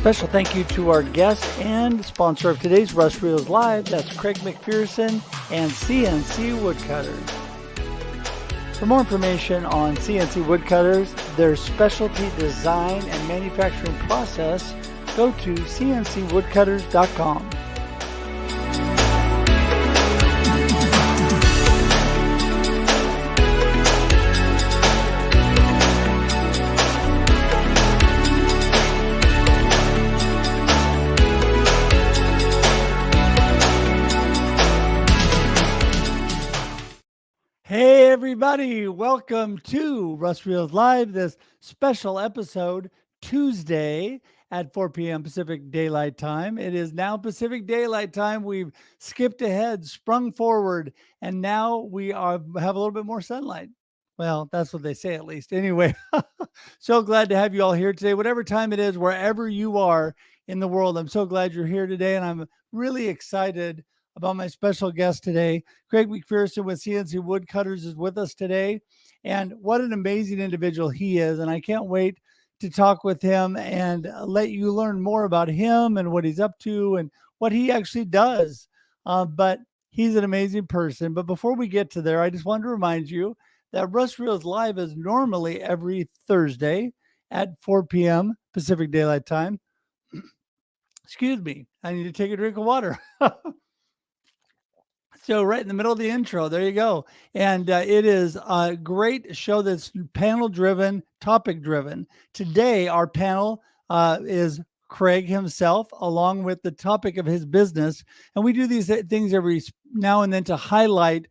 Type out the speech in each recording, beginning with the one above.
Special thank you to our guest and sponsor of today's Russ Reels Live. That's Craig McPherson and CNC Wood Cutters. For more information on CNC Wood Cutters, their specialty design and manufacturing process, go to cncwoodcutters.com. Hey everybody, welcome to Russ Reels Live, this special episode Tuesday at 4 p.m. Pacific Daylight Time. It is now Pacific Daylight Time. We've skipped ahead, sprung forward, and now we have a little bit more sunlight. Well, that's what they say at least. Anyway, so glad to have you all here today. Whatever time it is, wherever you are in the world, I'm so glad you're here today, and I'm really excited about my special guest today. Craig McPherson with CNC Wood Cutters is with us today. And what an amazing individual he is. And I can't wait to talk with him and let you learn more about him and what he's up to and what he actually does. But he's an amazing person. But before we get to there, I just wanted to remind you that Russ Reels Live is normally every Thursday at 4 p.m. Pacific Daylight Time. Excuse me. I need to take a drink of water. So right in the middle of the intro, there you go. And it is a great show that's panel-driven, topic-driven. Today, our panel is Craig himself, along with the topic of his business. And we do these things every now and then to highlight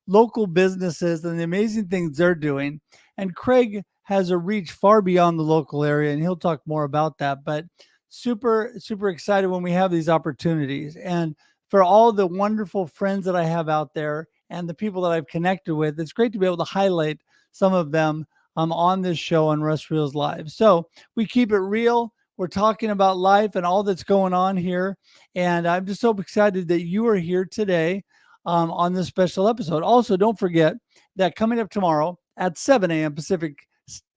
local businesses and the amazing things they're doing. And Craig has a reach far beyond the local area, and he'll talk more about that. But super, super excited when we have these opportunities. And for all the wonderful friends that I have out there and the people that I've connected with, it's great to be able to highlight some of them on this show on Russ Reels Live. So we keep it real. We're talking about life and all that's going on here. And I'm just so excited that you are here today on this special episode. Also, don't forget that coming up tomorrow at 7 a.m. Pacific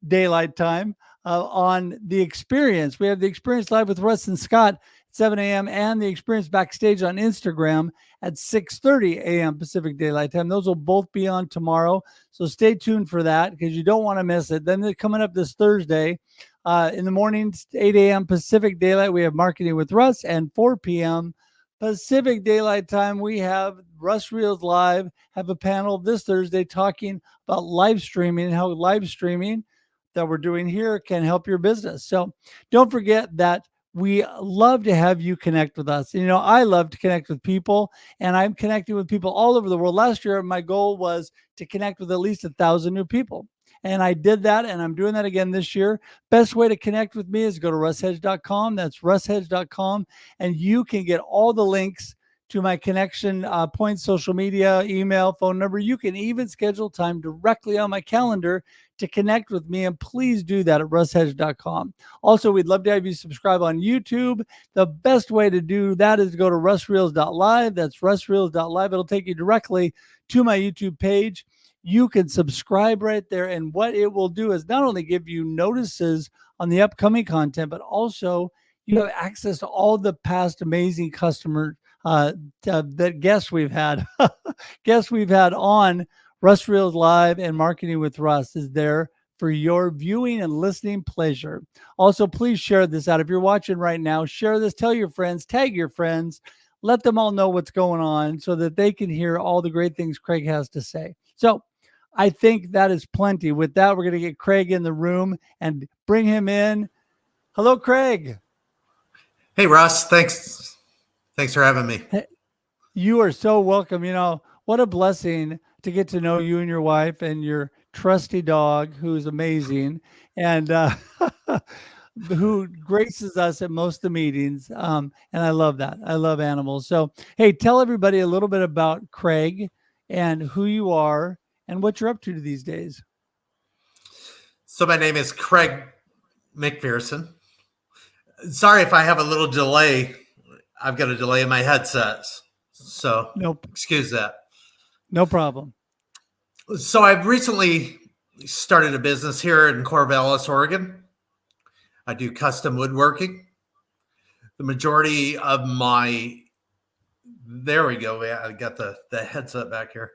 Daylight Time on The Experience, we have The Experience Live with Russ and Scott, 7 a.m. and The Experience Backstage on Instagram at 6:30 a.m. Pacific Daylight Time. Those will both be on tomorrow. So stay tuned for that because you don't want to miss it. Then they're coming up this Thursday in the morning, 8 a.m. Pacific Daylight. We have Marketing with Russ, and 4 p.m. Pacific Daylight Time. We have Russ Reels Live, have a panel this Thursday talking about live streaming and how live streaming that we're doing here can help your business. So don't forget that we love to have you connect with us. You know, I love to connect with people, and I'm connecting with people all over the world. Last year, my goal was to connect with at least 1,000 new people. And I did that, and I'm doing that again this year. Best way to connect with me is go to russhedge.com. That's russhedge.com. And you can get all the links to my connection points, social media, email, phone number. You can even schedule time directly on my calendar to connect with me, and please do that at russhedge.com. Also, we'd love to have you subscribe on YouTube. The best way to do that is to go to russreels.live. That's russreels.live. It'll take you directly to my YouTube page. You can subscribe right there, and what it will do is not only give you notices on the upcoming content, but also you have access to all the past amazing customers that guests we've had. Guests we've had on Russ Reels Live and Marketing with Russ is there for your viewing and listening pleasure. Also, please share this out. If you're watching right now, share this, tell your friends, tag your friends, let them all know what's going on so that they can hear all the great things Craig has to say. So I think that is plenty. With that, we're going to get Craig in the room and bring him in. Hello, Craig. Hey, Russ. Thanks for having me. You are so welcome. You know, what a blessing to get to know you and your wife and your trusty dog, who's amazing, and who graces us at most of the meetings. And I love that. I love animals. So, hey, tell everybody a little bit about Craig and who you are and what you're up to these days. So my name is Craig McPherson. Sorry if I have a little delay. I've got a delay in my headsets. So nope. Excuse that. No problem. So I've recently started a business here in Corvallis, Oregon. I do custom woodworking. the majority of my, there we go. I got the headset back here.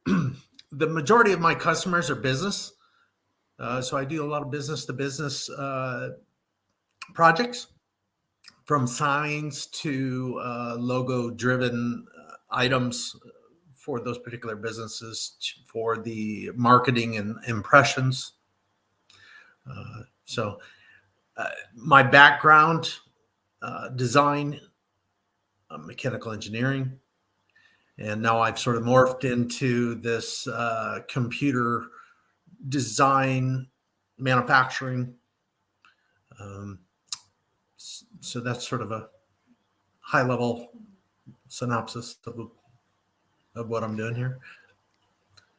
The majority of my customers are business. So I do a lot of business to business projects, from signs to logo driven items for those particular businesses, for the marketing and impressions. So my background, design, mechanical engineering, and now I've sort of morphed into this computer design, manufacturing. So that's sort of a high level synopsis of what I'm doing here.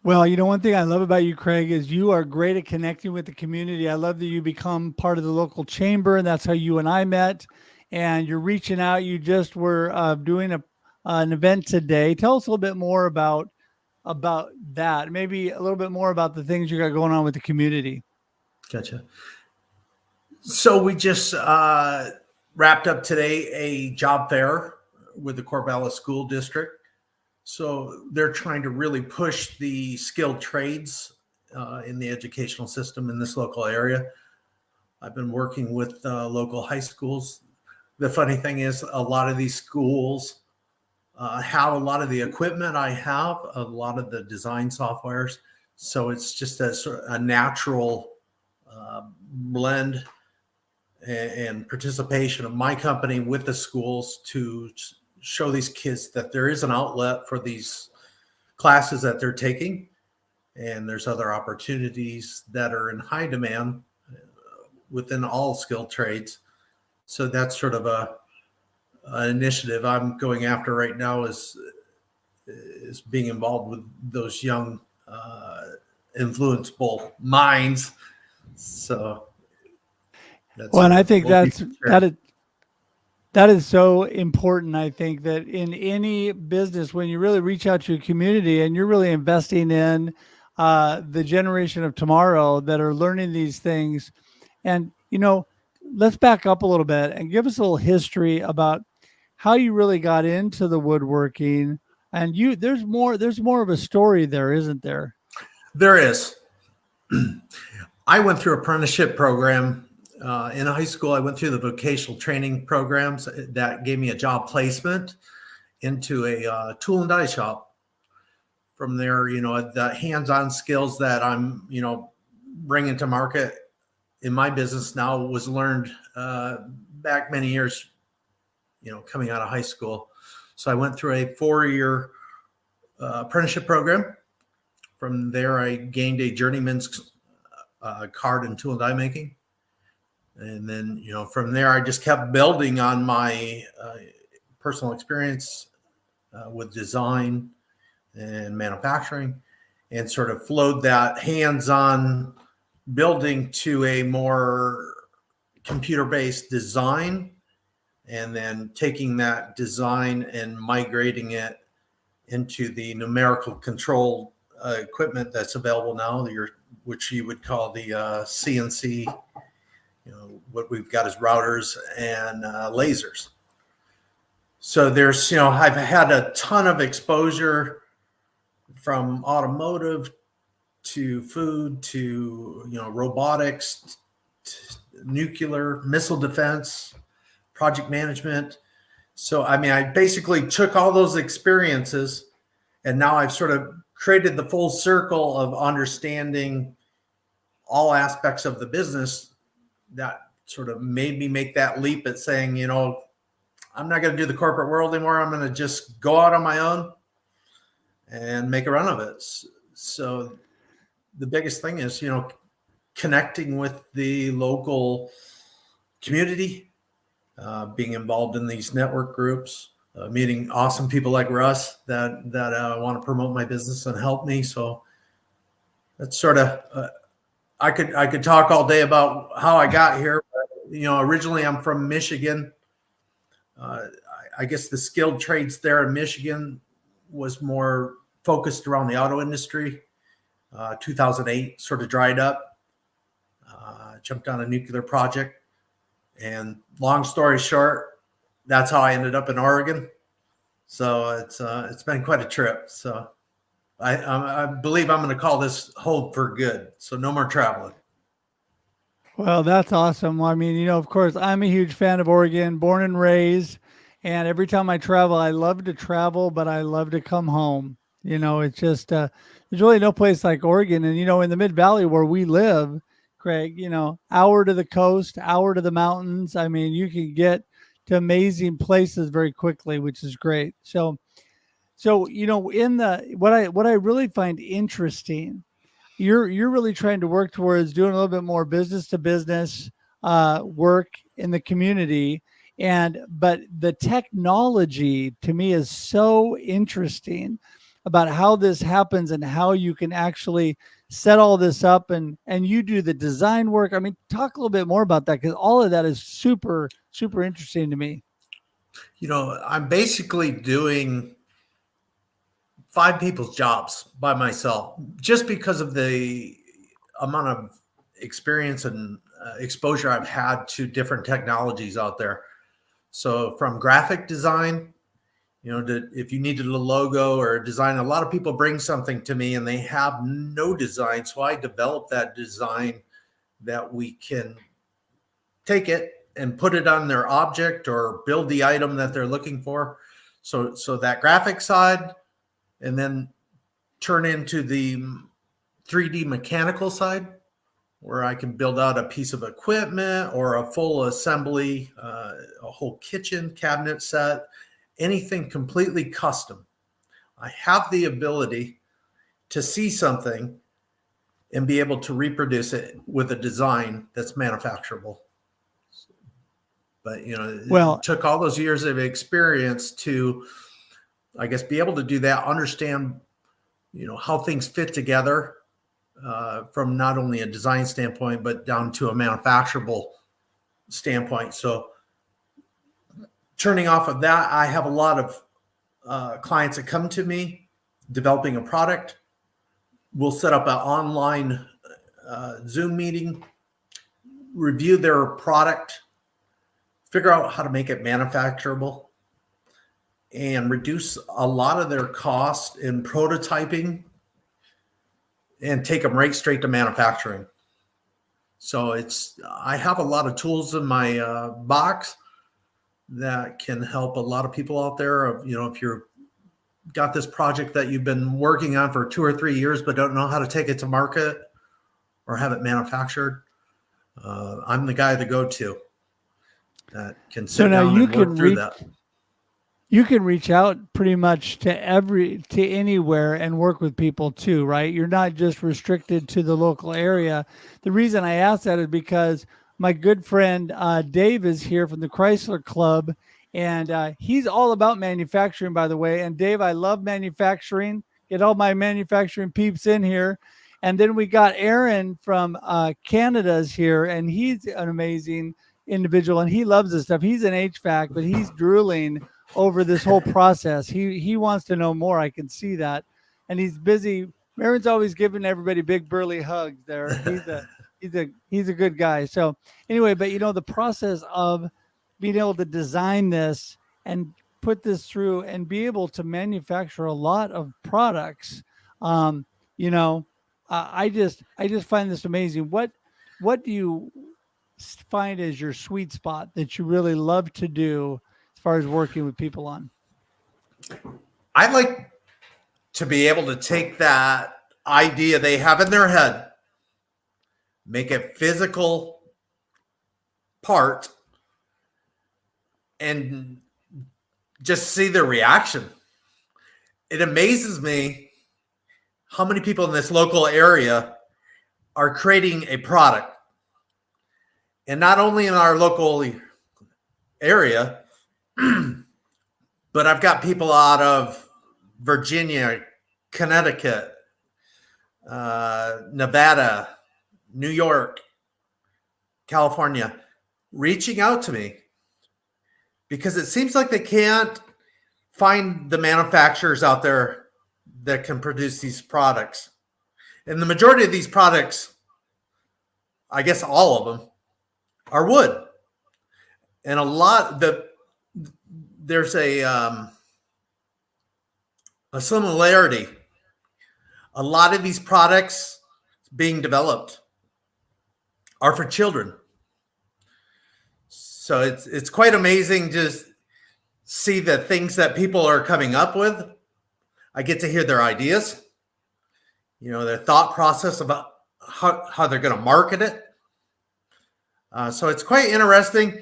Well, one thing I love about you, Craig, is you are great at connecting with the community. I love that you become part of the local chamber, and that's how you and I met. And you're reaching out. You just were doing an event today. Tell us a little bit more about that. Maybe a little bit more about the things you got going on with the community. Gotcha. So we just wrapped up today a job fair with the Corvallis School District. So they're trying to really push the skilled trades in the educational system in this local area. I've been working with local high schools. The funny thing is, a lot of these schools have a lot of the equipment I have, a lot of the design softwares. So it's just a natural blend and participation of my company with the schools to show these kids that there is an outlet for these classes that they're taking, and there's other opportunities that are in high demand within all skilled trades. So that's sort of an initiative I'm going after right now, is being involved with those young influenceable minds. So and I think that is so important. I think that in any business, when you really reach out to your community and you're really investing in the generation of tomorrow that are learning these things, and let's back up a little bit and give us a little history about how you really got into the woodworking. And there's more of a story there, isn't there? There is. I went through apprenticeship program in high school. I went through the vocational training programs that gave me a job placement into a tool and die shop. From there, the hands-on skills that I'm, bringing to market in my business now was learned back many years, coming out of high school. So I went through a 4-year apprenticeship program. From there, I gained a journeyman's card in tool and die making. And then, from there, I just kept building on my personal experience with design and manufacturing, and sort of flowed that hands-on building to a more computer-based design, and then taking that design and migrating it into the numerical control equipment that's available now, which you would call the CNC. What we've got is routers and lasers. So there's, I've had a ton of exposure from automotive to food to, robotics, nuclear, missile defense, project management. So, I basically took all those experiences, and now I've sort of created the full circle of understanding all aspects of the business. That sort of made me make that leap at saying, I'm not going to do the corporate world anymore. I'm going to just go out on my own and make a run of it. So the biggest thing is, connecting with the local community, being involved in these network groups, meeting awesome people like Russ that want to promote my business and help me. So that's sort of, I could talk all day about how I got here. But, originally I'm from Michigan. I guess the skilled trades there in Michigan was more focused around the auto industry. 2008 sort of dried up. Jumped on a nuclear project. And long story short, that's how I ended up in Oregon. So it's been quite a trip. So I believe I'm going to call this home for good. So no more traveling. Well, that's awesome. Well, I mean, of course, I'm a huge fan of Oregon, born and raised. And every time I travel, I love to travel, but I love to come home. It's just, there's really no place like Oregon. And, in the Mid Valley where we live, Craig, hour to the coast, hour to the mountains. I mean, you can get to amazing places very quickly, which is great. So, in what I really find interesting, you're really trying to work towards doing a little bit more business to business work in the community, but the technology to me is so interesting about how this happens and how you can actually set all this up, and you do the design work. I mean, talk a little bit more about that, because all of that is super super interesting to me. I'm basically doing 5 people's jobs by myself just because of the amount of experience and exposure I've had to different technologies out there. So from graphic design, if you needed a logo or a design, a lot of people bring something to me and they have no design. So I develop that design that we can take it and put it on their object or build the item that they're looking for. So that graphic side, and then turn into the 3D mechanical side, where I can build out a piece of equipment or a full assembly, a whole kitchen cabinet set, anything completely custom. I have the ability to see something and be able to reproduce it with a design that's manufacturable. But, Well, it took all those years of experience to, I guess, be able to do that, understand, how things fit together from not only a design standpoint, but down to a manufacturable standpoint. So turning off of that, I have a lot of clients that come to me developing a product. We'll set up an online Zoom meeting, review their product, figure out how to make it manufacturable, and reduce a lot of their cost in prototyping and take them right straight to manufacturing. So I have a lot of tools in my box that can help a lot of people out there. If you're got this project that you've been working on for 2 or 3 years, but don't know how to take it to market or have it manufactured, I'm the guy to go to that can sit down and work through that. You can reach out pretty much to anywhere and work with people too, right? You're not just restricted to the local area. The reason I ask that is because my good friend Dave is here from the Chrysler Club, and he's all about manufacturing, by the way. And Dave, I love manufacturing. Get all my manufacturing peeps in here. And then we got Aaron from Canada's here, and he's an amazing individual, and he loves this stuff. He's an HVAC, but he's drooling over this whole process. He wants to know more. I can see that, and he's busy. Aaron's always giving everybody big burly hugs. There, he's a good guy. So anyway, but the process of being able to design this and put this through and be able to manufacture a lot of products, I just find this amazing. What do you find as your sweet spot that you really love to do as far as working with people on? I like to be able to take that idea they have in their head, make a physical part, and just see their reaction. It amazes me how many people in this local area are creating a product. And not only in our local area, but I've got people out of Virginia, Connecticut, Nevada, New York, California, reaching out to me because it seems like they can't find the manufacturers out there that can produce these products. And the majority of these products, I guess all of them, are wood. And there's a similarity. A lot of these products being developed are for children. So it's quite amazing to see the things that people are coming up with. I get to hear their ideas, their thought process about how they're going to market it. So it's quite interesting.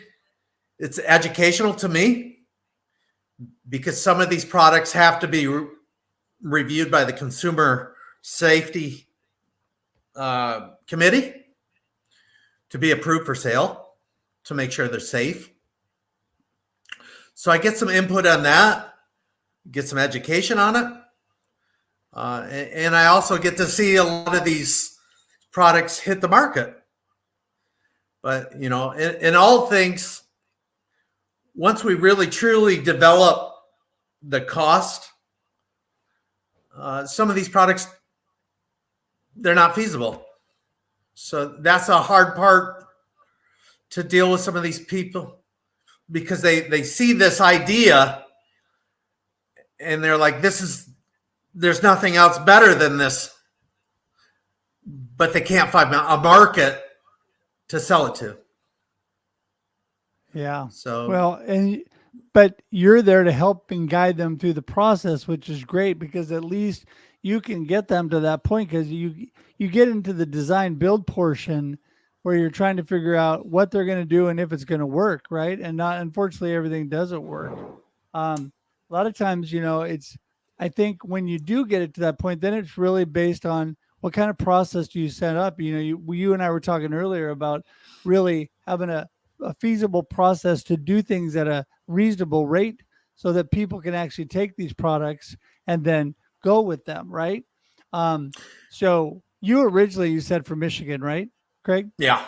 It's educational to me because some of these products have to be reviewed by the Consumer Safety Committee to be approved for sale, to make sure they're safe. So I get some input on that, get some education on it. And I also get to see a lot of these products hit the market. But, in all things, once we really truly develop the cost, some of these products, they're not feasible. So that's a hard part to deal with some of these people, because they see this idea and they're like, there's nothing else better than this, but they can't find a market to sell it to. Yeah. So, but you're there to help and guide them through the process, which is great, because at least you can get them to that point, because you get into the design build portion where you're trying to figure out what they're going to do and if it's going to work, right? And not, unfortunately, everything doesn't work. A lot of times, I think when you do get it to that point, then it's really based on what kind of process do you set up. You and I were talking earlier about really having a feasible process to do things at a reasonable rate so that people can actually take these products and then go with them, right? So you said from Michigan, right, Craig? yeah.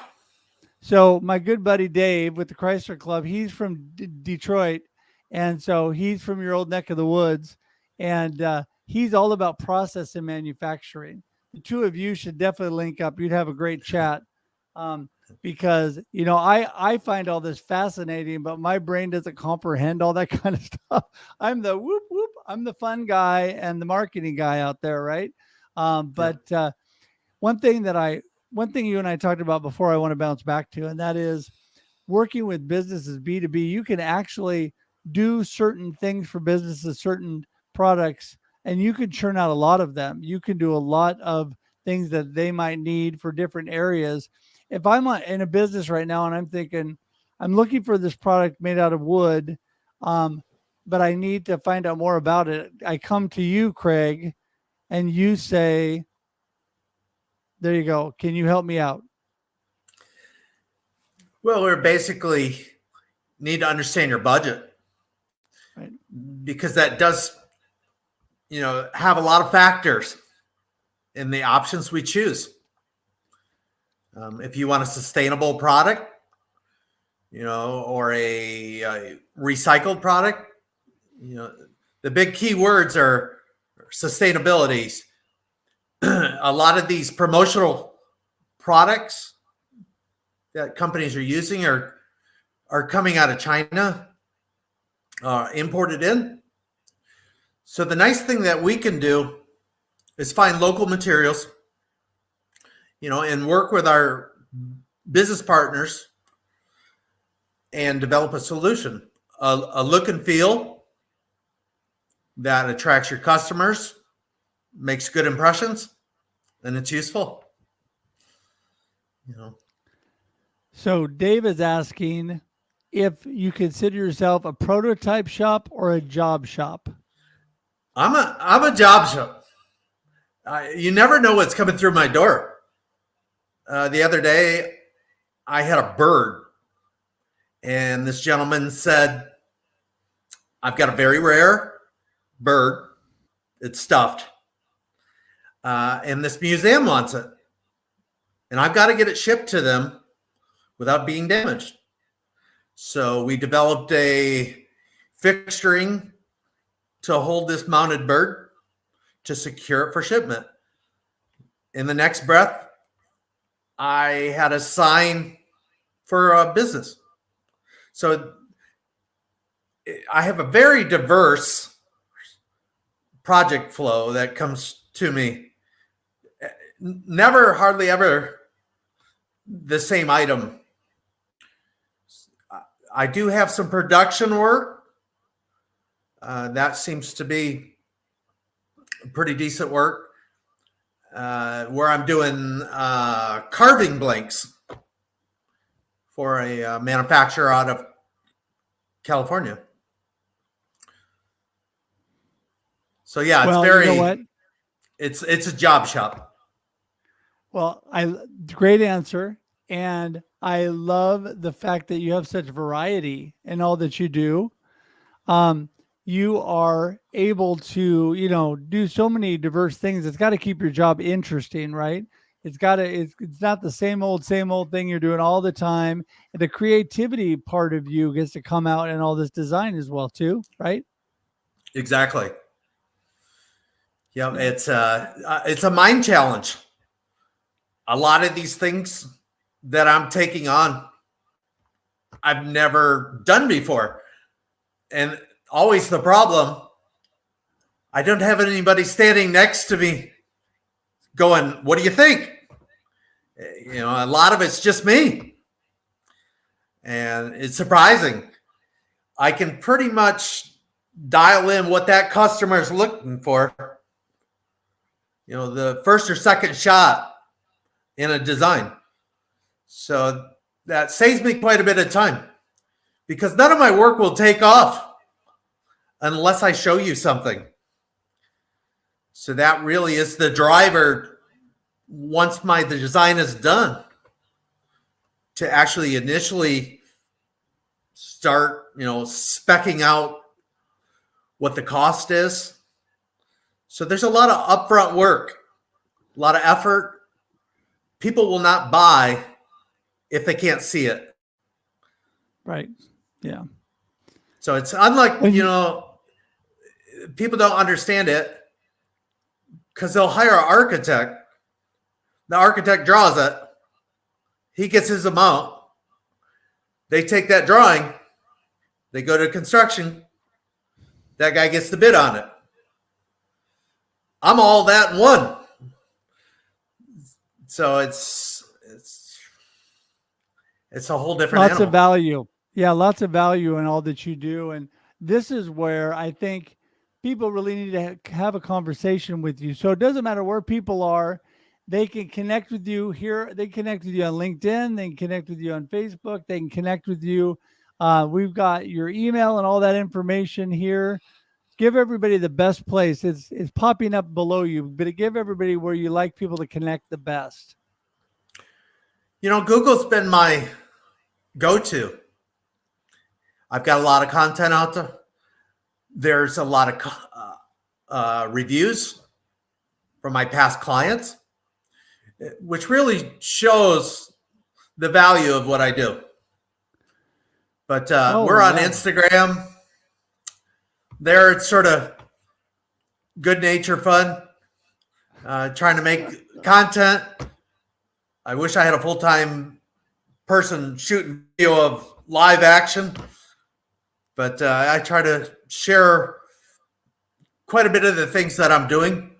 So my good buddy Dave with the Chrysler Club, he's from Detroit, and so he's from your old neck of the woods, and he's all about process and manufacturing. The two of you should definitely link up. You'd have a great chat, because I find all this fascinating, but my brain doesn't comprehend all that kind of stuff. I'm the whoop whoop. I'm the fun guy and the marketing guy out there, right? But one thing you and I talked about before, I want to bounce back to, and that is working with businesses B2B. You can actually do certain things for businesses, certain products, and you can churn out a lot of them. You can do a lot of things that they might need for different areas. If I'm in a business right now and I'm thinking, I'm looking for this product made out of wood, but I need to find out more about it, I come to you, Craig, and you say, there you go. Can you help me out? Well, we basically need to understand your budget, Right. because that does, have a lot of factors in the options we choose. If you want a sustainable product, or a recycled product, the big key words are sustainability. A lot of these promotional products that companies are using are coming out of China, imported in. So the nice thing that we can do is find local materials, and work with our business partners and develop a solution, a look and feel that attracts your customers, makes good impressions, and it's useful. So Dave is asking if you consider yourself a prototype shop or a job shop. I'm a job shop. You never know what's coming through my door. The other day, I had a bird, and this gentleman said, I've got a very rare bird. It's stuffed. And this museum wants it. And I've got to get it shipped to them without being damaged. So we developed a fixturing to hold this mounted bird to secure it for shipment. In the next breath, I had a sign for a business. So I have a very diverse project flow that comes to me. Never, hardly ever the same item. I do have some production work. That seems to be pretty decent work. Where I'm doing carving blanks for a manufacturer out of California. So yeah, it's very, you know what? it's a job shop. Well, great answer. And I love the fact that you have such variety in all that you do. You are able to, do so many diverse things. It's got to keep your job interesting, right? It's not the same old thing you're doing all the time. And the creativity part of you gets to come out in all this design as well, too, right? Exactly. Yeah, it's a mind challenge. A lot of these things that I'm taking on, I've never done before. And always the problem, I don't have anybody standing next to me going, what do you think? A lot of it's just me. And it's surprising. I can pretty much dial in what that customer is looking for. The first or second shot in a design. So that saves me quite a bit of time because none of my work will take off unless I show you something. So that really is the driver once the design is done to actually initially start, speccing out what the cost is. So there's a lot of upfront work, a lot of effort. People will not buy if they can't see it. Right. Yeah. So it's unlike, people don't understand it because they'll hire an architect. The architect draws it. He gets his amount. They take that drawing. They go to construction. That guy gets the bid on it. I'm all that in one. So it's a whole different Lots animal. of value. Yeah, lots of value in all that you do. And this is where I think people really need to have a conversation with you. So it doesn't matter where people are. They can connect with you here. They connect with you on LinkedIn. They can connect with you on Facebook. They can connect with you. We've got your email and all that information here. Give everybody the best place. It's popping up below you, but give everybody where you like people to connect the best. Google's been my go-to. I've got a lot of content out there. There's a lot of reviews from my past clients, which really shows the value of what I do. But we're on Instagram. There, it's sort of good nature fun, trying to make content. I wish I had a full-time person shooting video of live action, but I try to share quite a bit of the things that I'm doing.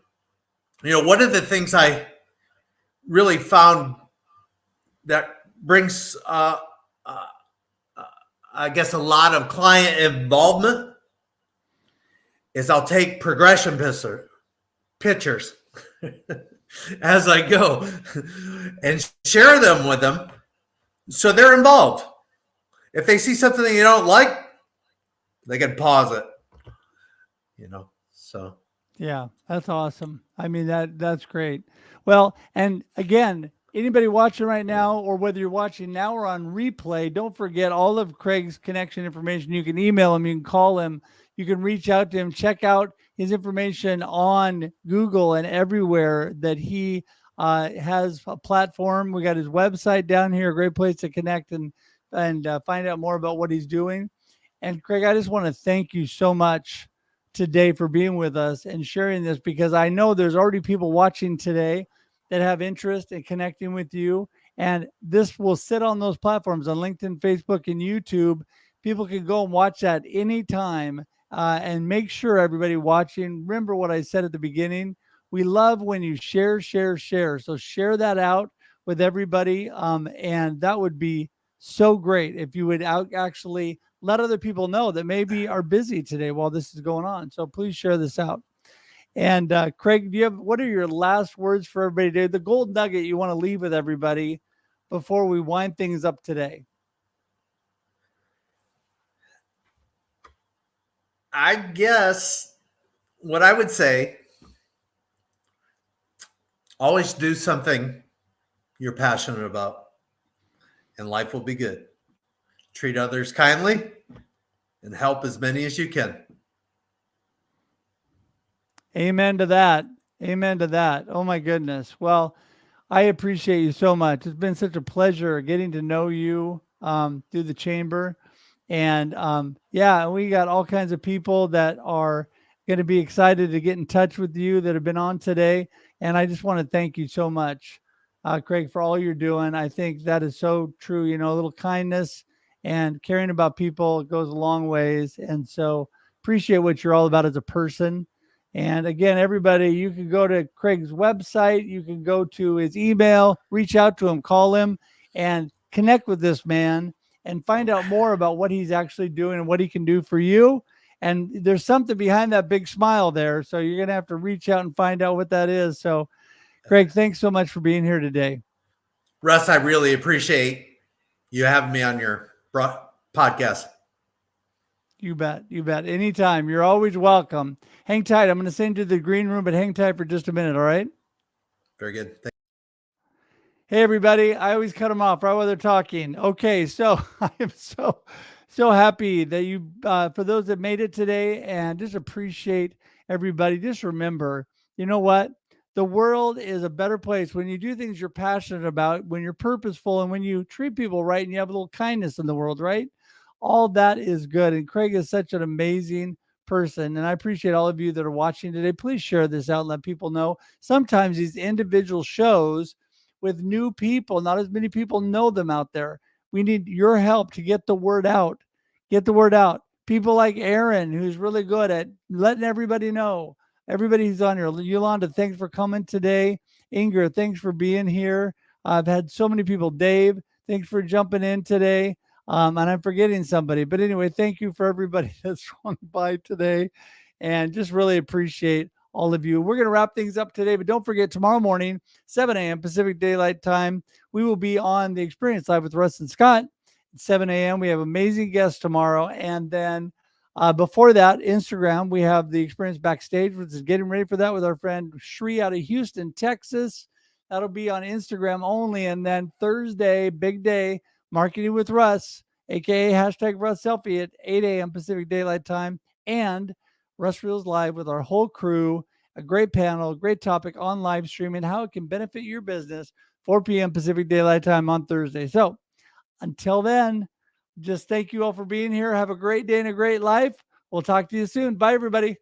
One of the things I really found that brings, I guess, a lot of client involvement is I'll take progression pictures as I go and share them with them so they're involved. If they see something that you don't like, they can pause it, so. Yeah, that's awesome. I mean, that's great. Well, and again, anybody watching right now, or whether you're watching now or on replay, don't forget all of Craig's connection information. You can email him, you can call him, you can reach out to him, check out his information on Google and everywhere that he has a platform. We got his website down here, a great place to connect and find out more about what he's doing. And Craig, I just want to thank you so much today for being with us and sharing this, because I know there's already people watching today that have interest in connecting with you. And this will sit on those platforms on LinkedIn, Facebook, and YouTube. People can go and watch that anytime. And make sure everybody watching, remember what I said at the beginning. We love when you share, share, share. So share that out with everybody. And that would be so great if you would actually let other people know that maybe are busy today while this is going on. So please share this out. And Craig, what are your last words for everybody today? The gold nugget you want to leave with everybody before we wind things up today? I guess what I would say, always do something you're passionate about, and life will be good. Treat others kindly and help as many as you can. Amen to that. Amen to that. Oh my goodness. Well, I appreciate you so much. It's been such a pleasure getting to know you through the chamber. And yeah, we got all kinds of people that are going to be excited to get in touch with you that have been on today. And I just want to thank you so much, Craig, for all you're doing. I think that is so true. You know, a little kindness and caring about people goes a long ways. And so appreciate what you're all about as a person. And again, everybody, you can go to Craig's website, you can go to his email, reach out to him, call him, and connect with this man and find out more about what he's actually doing and what he can do for you. And there's something behind that big smile there. So you're going to have to reach out and find out what that is. So, Craig, thanks so much for being here today. Russ, I really appreciate you having me on your podcast. You bet. You bet. Anytime. You're always welcome. Hang tight. I'm going to send you to the green room, but hang tight for just a minute. All right. Very good. Hey, everybody. I always cut them off right while they're talking. Okay. So I am so happy that you, for those that made it today, and just appreciate everybody. Just remember, you know what? The world is a better place when you do things you're passionate about, when you're purposeful, and when you treat people right and you have a little kindness in the world, right? All that is good. And Craig is such an amazing person. And I appreciate all of you that are watching today. Please share this out and let people know. Sometimes these individual shows with new people, not as many people know them out there. We need your help to get the word out. Get the word out. People like Aaron, who's really good at letting everybody know. Everybody who's on here. Yolanda, thanks for coming today. Inger, thanks for being here. I've had so many people. Dave, thanks for jumping in today. And I'm forgetting somebody. But anyway, thank you for everybody that's swung by today. And just really appreciate all of you. We're going to wrap things up today, but don't forget tomorrow morning, 7 a.m. Pacific Daylight Time, we will be on the Experience Live with Russ and Scott at 7 a.m. We have amazing guests tomorrow. And then before that, Instagram, we have the Experience Backstage, which is getting ready for that with our friend Shree out of Houston, Texas. That'll be on Instagram only. And then Thursday, big day, Marketing with Russ, aka hashtag Russ Selfie at 8 a.m. Pacific Daylight Time, and Russ Reels Live with our whole crew. A great panel, great topic on live streaming, how it can benefit your business, 4 p.m. Pacific Daylight Time on Thursday. So until then, just thank you all for being here. Have a great day and a great life. We'll talk to you soon. Bye, everybody.